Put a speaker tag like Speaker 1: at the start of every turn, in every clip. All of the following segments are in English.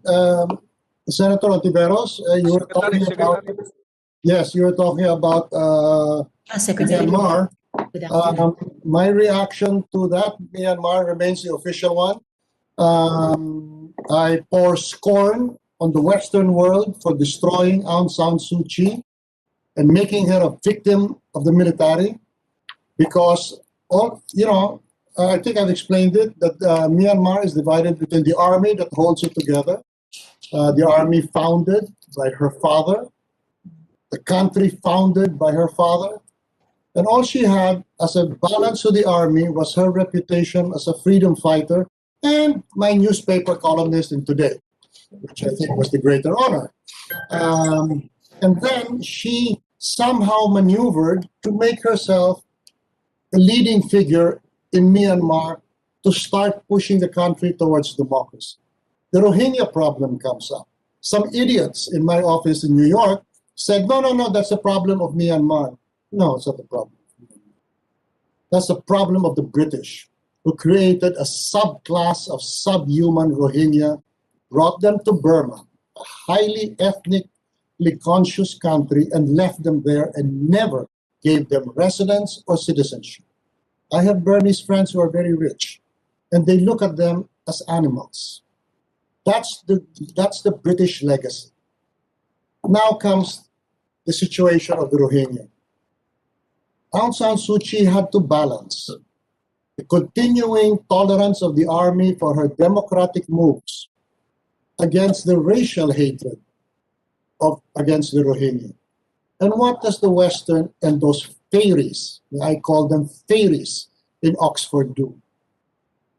Speaker 1: Senator Ontiveros, you were talking about, yes, you were talking about
Speaker 2: Secretary.
Speaker 1: Myanmar.
Speaker 2: Good afternoon.
Speaker 1: My reaction to that, Myanmar remains the official one. I pour scorn on the Western world for destroying Aung San Suu Kyi and making her a victim of the military, because I think I've explained it, that Myanmar is divided between the army that holds it together, the army founded by her father, the country founded by her father, and all she had as a balance to the army was her reputation as a freedom fighter and my newspaper columnist in Today, which I think was the greater honor. And then she somehow maneuvered to make herself a leading figure in Myanmar to start pushing the country towards democracy. The Rohingya problem comes up. Some idiots in my office in New York said, no, that's a problem of Myanmar. No, it's not a problem. That's the problem of the British, who created a subclass of subhuman Rohingya, brought them to Burma, a highly ethnically conscious country, and left them there and never gave them residence or citizenship. I have Burmese friends who are very rich, and they look at them as animals. That's the British legacy. Now comes the situation of the Rohingya. Aung San Suu Kyi had to balance the continuing tolerance of the army for her democratic moves against the racial hatred against the Rohingya. And what does the Western and those fairies, I call them fairies, in Oxford do?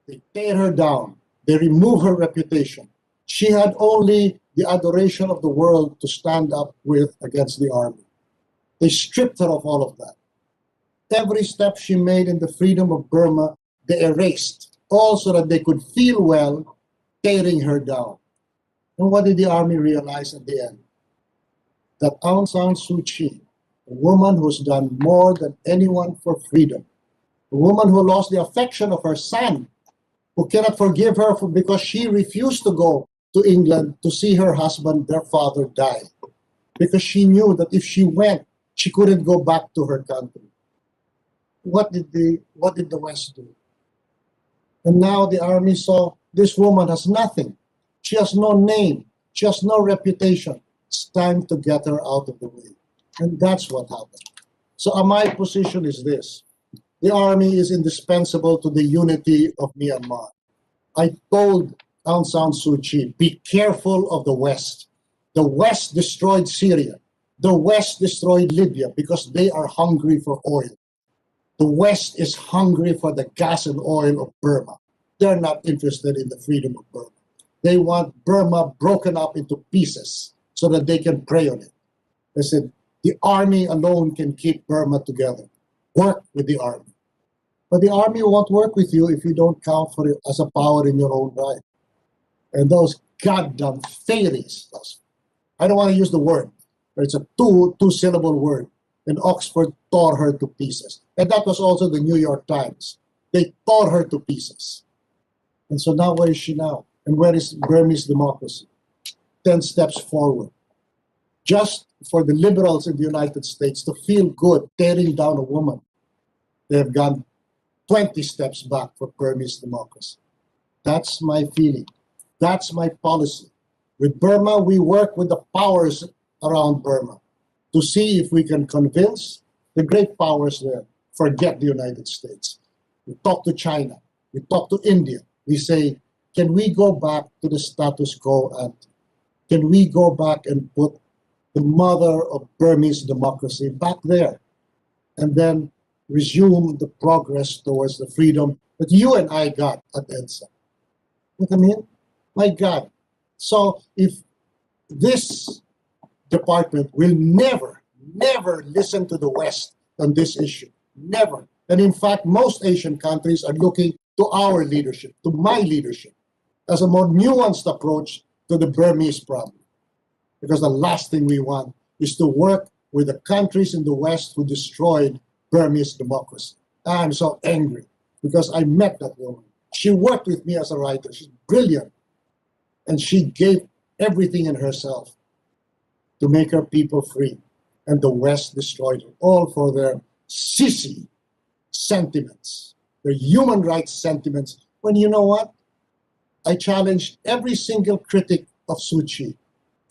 Speaker 1: They tear her down. They remove her reputation. She had only the adoration of the world to stand up with against the army. They stripped her of all of that. Every step she made in the freedom of Burma, they erased, all so that they could feel well tearing her down. And what did the army realize at the end? That Aung San Suu Kyi, a woman who's done more than anyone for freedom, a woman who lost the affection of her son, who cannot forgive her because she refused to go to England to see her husband, their father, die, because she knew that if she went, she couldn't go back to her country. What did the West do? And now the army saw this woman has nothing. She has no name. She has no reputation. It's time to get her out of the way. And that's what happened. So my position is this. The army is indispensable to the unity of Myanmar. I told Aung San Suu Kyi, be careful of the West. The West destroyed Syria. The West destroyed Libya because they are hungry for oil. The West is hungry for the gas and oil of Burma. They're not interested in the freedom of Burma. They want Burma broken up into pieces so that they can prey on it. They said, the army alone can keep Burma together. Work with the army. But the army won't work with you if you don't count for it as a power in your own right. And those goddamn fairies, I don't want to use the word, but it's a two-syllable word. And Oxford tore her to pieces. And that was also the New York Times. They tore her to pieces. And so now where is she now? And where is Burmese democracy? 10 steps forward. Just for the liberals in the United States to feel good tearing down a woman, they have gone 20 steps back for Burmese democracy. That's my feeling. That's my policy. With Burma, we work with the powers around Burma to see if we can convince the great powers there, forget the United States. We talk to China. We talk to India. We say, can we go back to the status quo ante? Can we go back and put the mother of Burmese democracy back there and then resume the progress towards the freedom that you and I got at EDSA? You know what I mean? My God. So if this department will never listen to the West on this issue, never. And in fact, most Asian countries are looking to our leadership, to my leadership, as a more nuanced approach to the Burmese problem. Because the last thing we want is to work with the countries in the West who destroyed Burmese democracy. I'm so angry because I met that woman. She worked with me as a writer. She's brilliant. And she gave everything in herself to make her people free. And the West destroyed her, all for their sissy sentiments, their human rights sentiments. When you know what? I challenge every single critic of Suu Kyi.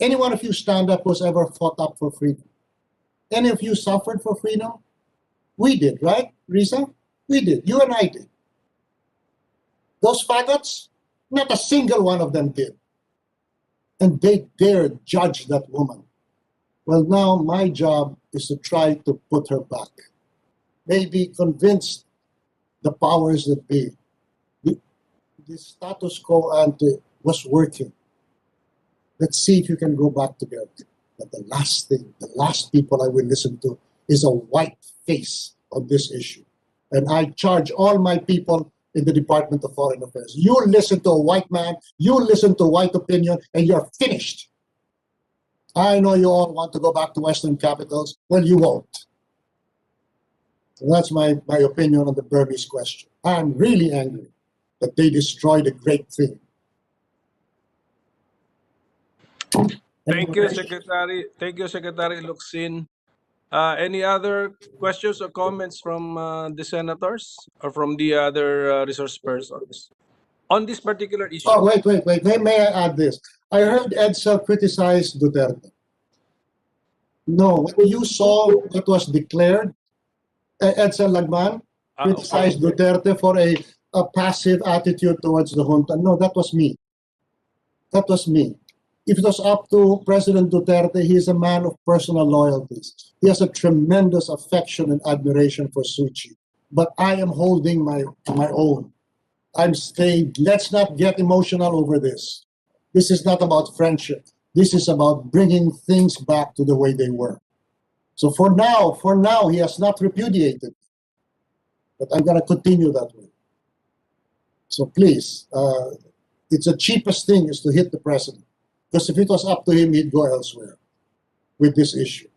Speaker 1: Any one of you stand up who's ever fought up for freedom? Any of you suffered for freedom? We did, right, Risa? We did. You and I did. Those faggots, not a single one of them did. And they dared judge that woman. Well, now my job is to try to put her back. Maybe convince the powers that be. The status quo ante was working. Let's see if you can go back together. But the last thing, the last people I will listen to is a white face on this issue. And I charge all my people in the Department of Foreign Affairs. You listen to a white man, you listen to white opinion, and you're finished. I know you all want to go back to Western capitals. Well, you won't. So that's my opinion on the Burmese question. I'm really angry that they destroyed a great thing.
Speaker 3: Thank you, Secretary. Thank you, Secretary Locsin. Any other questions or comments from the senators or from the other resource persons on this particular issue?
Speaker 1: Oh, wait. May I add this? I heard Edsel criticize Duterte. No, when you saw what was declared, Edsel Lagman criticized Duterte for a passive attitude towards the junta. No, that was me. That was me. If it was up to President Duterte, he is a man of personal loyalties. He has a tremendous affection and admiration for Suu Kyi. But I am holding my own. I'm saying, let's not get emotional over this. This is not about friendship. This is about bringing things back to the way they were. So for now, he has not repudiated. But I'm going to continue that way. So please, it's the cheapest thing is to hit the president. Because if it was up to him, he'd go elsewhere with this issue.